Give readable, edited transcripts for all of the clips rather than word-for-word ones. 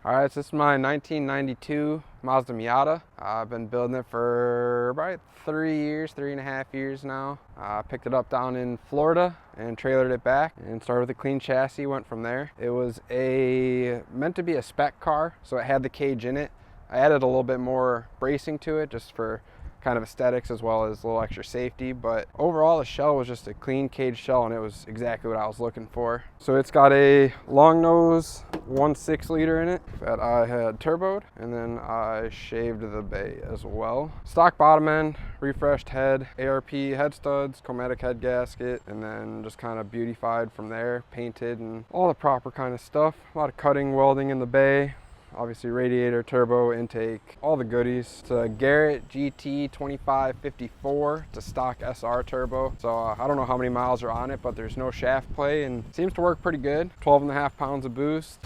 All right, so this is my 1992 Mazda Miata. I've been building it for about 3.5 years now. I picked it up down in Florida and trailered it back and started with a clean chassis, went from there. It was meant to be a spec car, so it had the cage in it. I added a little bit more bracing to it just for kind of aesthetics as well as a little extra safety, but overall the shell was just a clean cage shell and it was exactly what I was looking for. So it's got a long nose 1.6 liter in it that I had turboed, and then I shaved the bay as well. Stock bottom end, refreshed head, ARP head studs, chromatic head gasket, and then just kind of beautified from there, painted and all the proper kind of stuff. A lot of cutting, welding in the bay. Obviously radiator, turbo, intake, all the goodies. It's a Garrett GT 2554. It's a stock SR turbo. So I don't know how many miles are on it, but there's no shaft play and it seems to work pretty good. 12.5 pounds of boost.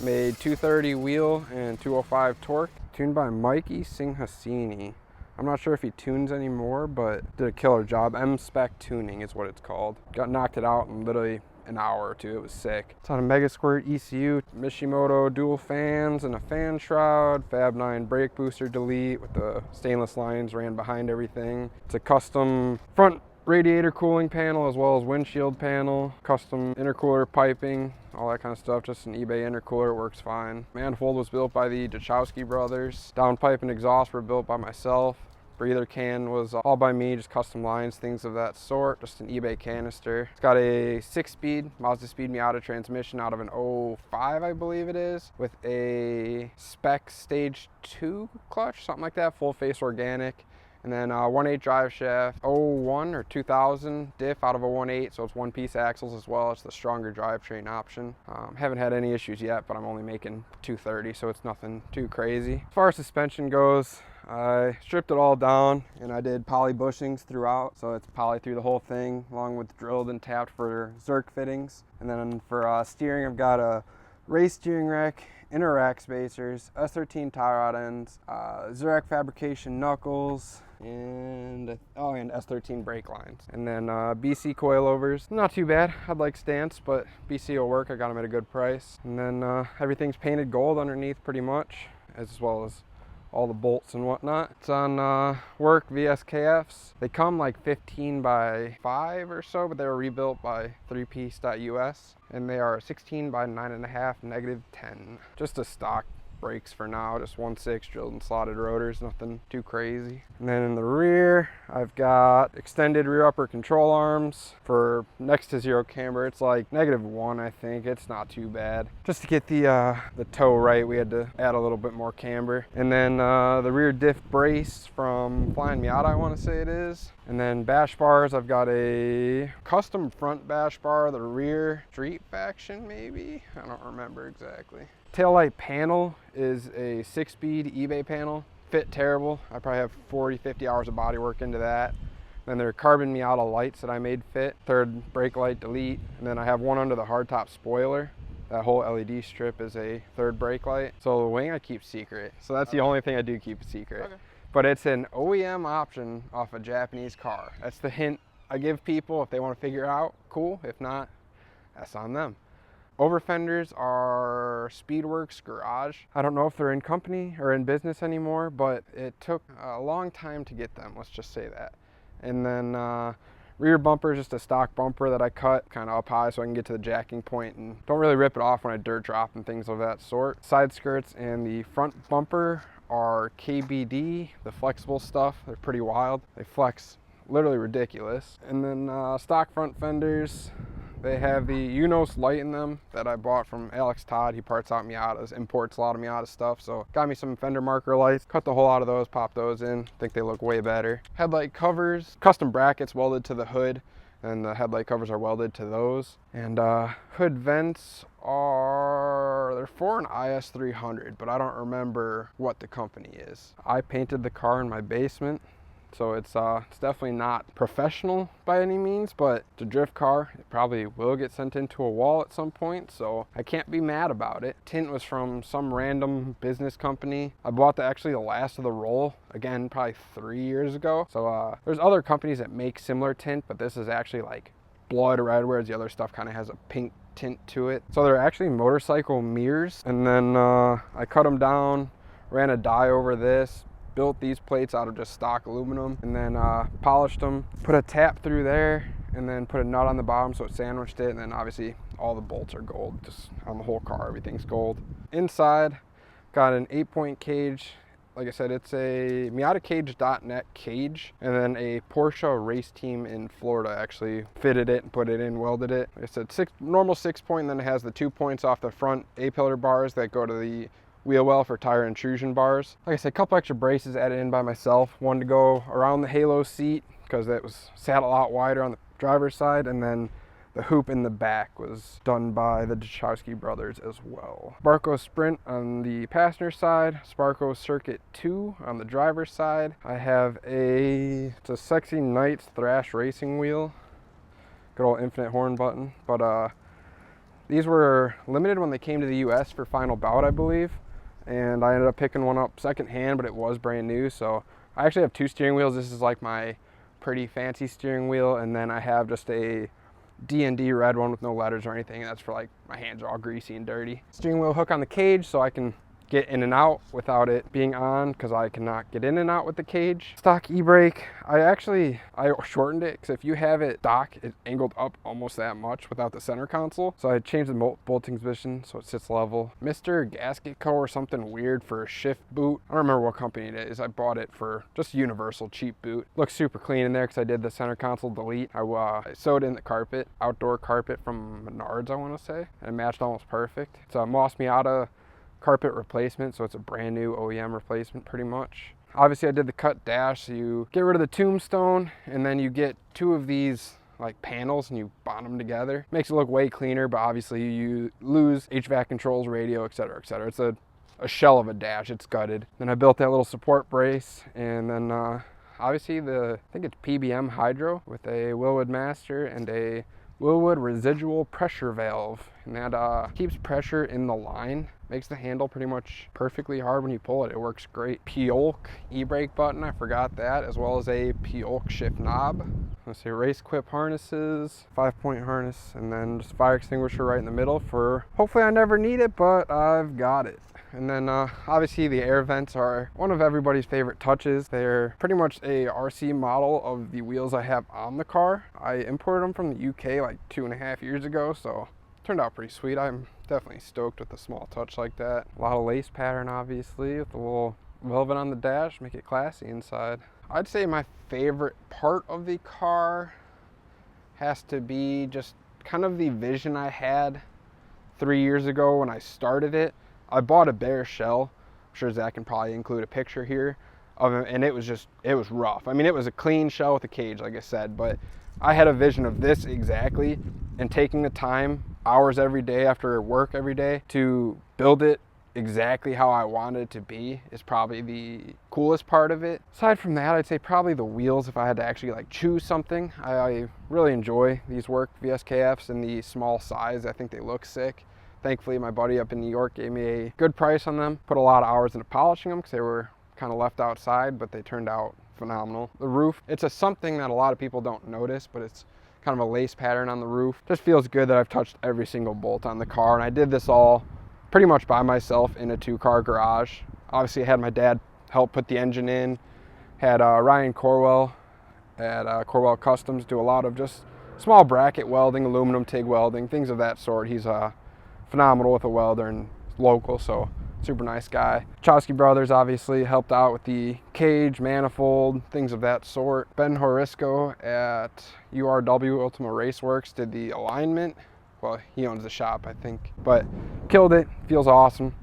Made 230 wheel and 205 torque. Tuned by Mikey Singhasini. I'm not sure if he tunes anymore, but did a killer job. M-Spec tuning is what it's called. Knocked it out in literally an hour or two. It was sick. It's on a Mega Squirt ECU, Mishimoto dual fans and a fan shroud, Fab 9 brake booster delete with the stainless lines ran behind everything. It's a custom front radiator cooling panel as well as windshield panel, custom intercooler piping, all that kind of stuff. Just an eBay intercooler, it works fine. Manifold was built by the Dachowski brothers. Downpipe and exhaust were built by myself. Breather can was all by me, just custom lines, things of that sort. Just an eBay canister. It's got a 6-speed Mazda Speed Miata transmission out of an '05, I believe it is, with a spec stage 2 clutch, something like that, full face organic. And then 1.8 drive shaft, '01 or 2000 diff out of a 1.8, so it's one-piece axles as well. It's the stronger drivetrain option. Haven't had any issues yet, but I'm only making 230, so it's nothing too crazy. As far as suspension goes, I stripped it all down and I did poly bushings throughout, so it's poly through the whole thing, along with drilled and tapped for Zerk fittings. And then for steering, I've got a race steering rack, inner rack spacers, S13 tie rod ends, Zerk fabrication knuckles, and S13 brake lines. And then BC coilovers. Not too bad. I'd like stance, but BC will work. I got them at a good price. And then everything's painted gold underneath pretty much, as well as all the bolts and whatnot. It's on work VSKFs. They come like 15 by 5 or so, but they were rebuilt by 3piece.us, and they are 16 by 9.5 -10. Just a stock brakes for now, just 1.6 drilled and slotted rotors, nothing too crazy. And then in the rear, I've got extended rear upper control arms for next to zero camber. It's like -1, I think. It's not too bad. Just to get the toe right, we had to add a little bit more camber. And then the rear diff brace from Flying Miata, I want to say it is. And then bash bars, I've got a custom front bash bar, the rear Street Faction maybe? I don't remember exactly. Taillight panel is a 6-speed eBay panel. Fit terrible. I probably have 40-50 hours of body work into that. Then there are carbon Miata lights that I made fit. Third brake light delete. And then I have one under the hardtop spoiler. That whole LED strip is a third brake light. So the wing I keep secret. So that's the only thing I do keep secret. Okay. But it's an OEM option off a Japanese car. That's the hint I give people. If they want to figure it out, cool. If not, that's on them. Over fenders are Speedworks Garage. I don't know if they're in company or in business anymore, but it took a long time to get them, let's just say that. And then rear bumper is just a stock bumper that I cut kind of up high so I can get to the jacking point and don't really rip it off when I dirt drop and things of that sort. Side skirts and the front bumper are KBD, the flexible stuff. They're pretty wild. They flex literally ridiculous. And then stock front fenders. They have the Unos light in them that I bought from Alex Todd. He parts out Miatas, imports a lot of Miata stuff. So got me some fender marker lights, cut the hole out of those, pop those in. Think they look way better. Headlight covers, custom brackets welded to the hood, and the headlight covers are welded to those. And hood vents they're for an IS300, but I don't remember what the company is. I painted the car in my basement. So it's definitely not professional by any means, but it's a drift car. It probably will get sent into a wall at some point, so I can't be mad about it. Tint was from some random business company. I bought actually the last of the roll, again, probably 3 years ago. So there's other companies that make similar tint, but this is actually like blood red, whereas the other stuff kind of has a pink tint to it. So they're actually motorcycle mirrors, and then I cut them down, ran a dye over this, built these plates out of just stock aluminum, and then polished them, put a tap through there, and then put a nut on the bottom so it sandwiched it, and then obviously all the bolts are gold, just on the whole car, everything's gold. Inside, got an 8-point cage. Like I said, it's a MiataCage.net cage, and then a Porsche race team in Florida actually fitted it and put it in, welded it. Like I said, normal 6-point, and then it has the 2 points off the front A-pillar bars that go to the wheel well for tire intrusion bars. Like I said, a couple extra braces added in by myself. One to go around the halo seat because that was sat a lot wider on the driver's side, and then the hoop in the back was done by the Dachowski brothers as well. Sparco Sprint on the passenger side, Sparco Circuit 2 on the driver's side. I have it's a Sexy Knights Thrash racing wheel. Good old infinite horn button. But these were limited when they came to the US for final bout, I believe. And I ended up picking one up secondhand, but it was brand new. So I actually have 2 steering wheels. This is like my pretty fancy steering wheel, and then I have just a D&D red one with no letters or anything. That's for like my hands are all greasy and dirty. Steering wheel hook on the cage so I can get in and out without it being on, because I cannot get in and out with the cage. Stock e-brake, I shortened it because if you have it stock, it's angled up almost that much without the center console. So I changed the bolting position so it sits level. Mr. Gasket Co. or something weird for a shift boot. I don't remember what company it is. I bought it for just a universal cheap boot. Looks super clean in there because I did the center console delete. I sewed in the carpet, outdoor carpet from Menards, I want to say, and it matched almost perfect. It's a Mazda Miata carpet replacement, so it's a brand new OEM replacement pretty much. Obviously I did the cut dash, so you get rid of the tombstone and then you get 2 of these like panels and you bond them together. Makes it look way cleaner, but obviously you lose HVAC controls, radio, etc, etc. It's a shell of a dash, it's gutted. Then I built that little support brace, and then obviously I think it's PBM Hydro with a Wilwood Master and a Wilwood residual pressure valve, and that keeps pressure in the line, makes the handle pretty much perfectly hard when you pull it. It works great. P-Olk e-brake button, I forgot that, as well as a P-Olk shift knob. Let's see, race quip harnesses, 5-point harness, and then just fire extinguisher right in the middle for, hopefully I never need it, but I've got it. And then obviously the air vents are one of everybody's favorite touches. They're pretty much a RC model of the wheels I have on the car. I imported them from the UK like 2.5 years ago, so it turned out pretty sweet. I'm definitely stoked with a small touch like that. A lot of lace pattern, obviously, with a little velvet on the dash, make it classy inside. I'd say my favorite part of the car has to be just kind of the vision I had 3 years ago when I started it. I bought a bare shell. I'm sure Zach can probably include a picture here of it, and it was rough. I mean, it was a clean shell with a cage, like I said, but I had a vision of this exactly, and taking the time, hours every day after work every day, to build it exactly how I wanted it to be is probably the coolest part of it. Aside from that, I'd say probably the wheels. If I had to actually like choose something, I really enjoy these work VSKFs in the small size. I think they look sick. Thankfully, my buddy up in New York gave me a good price on them. Put a lot of hours into polishing them because they were kind of left outside, but they turned out phenomenal. The roof, it's something that a lot of people don't notice, but it's kind of a lace pattern on the roof. Just feels good that I've touched every single bolt on the car, and I did this all pretty much by myself in a 2-car garage. Obviously, I had my dad help put the engine in. Had Ryan Corwell at Corwell Customs do a lot of just small bracket welding, aluminum TIG welding, things of that sort. He's phenomenal with a welder and local, so super nice guy. Dachowski brothers obviously helped out with the cage, manifold, things of that sort. Ben Horisco at URW Ultima Raceworks did the alignment. Well, he owns the shop, I think, but killed it. Feels awesome.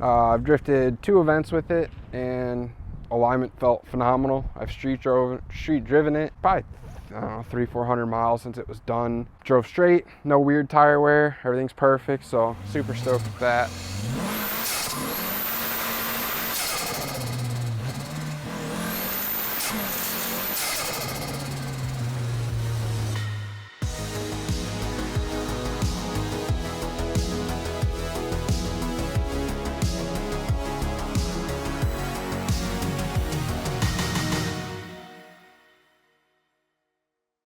I've drifted 2 events with it, and alignment felt phenomenal. I've street driven it probably, I don't know, 300-400 miles since it was done. Drove straight, no weird tire wear, everything's perfect, so super stoked with that.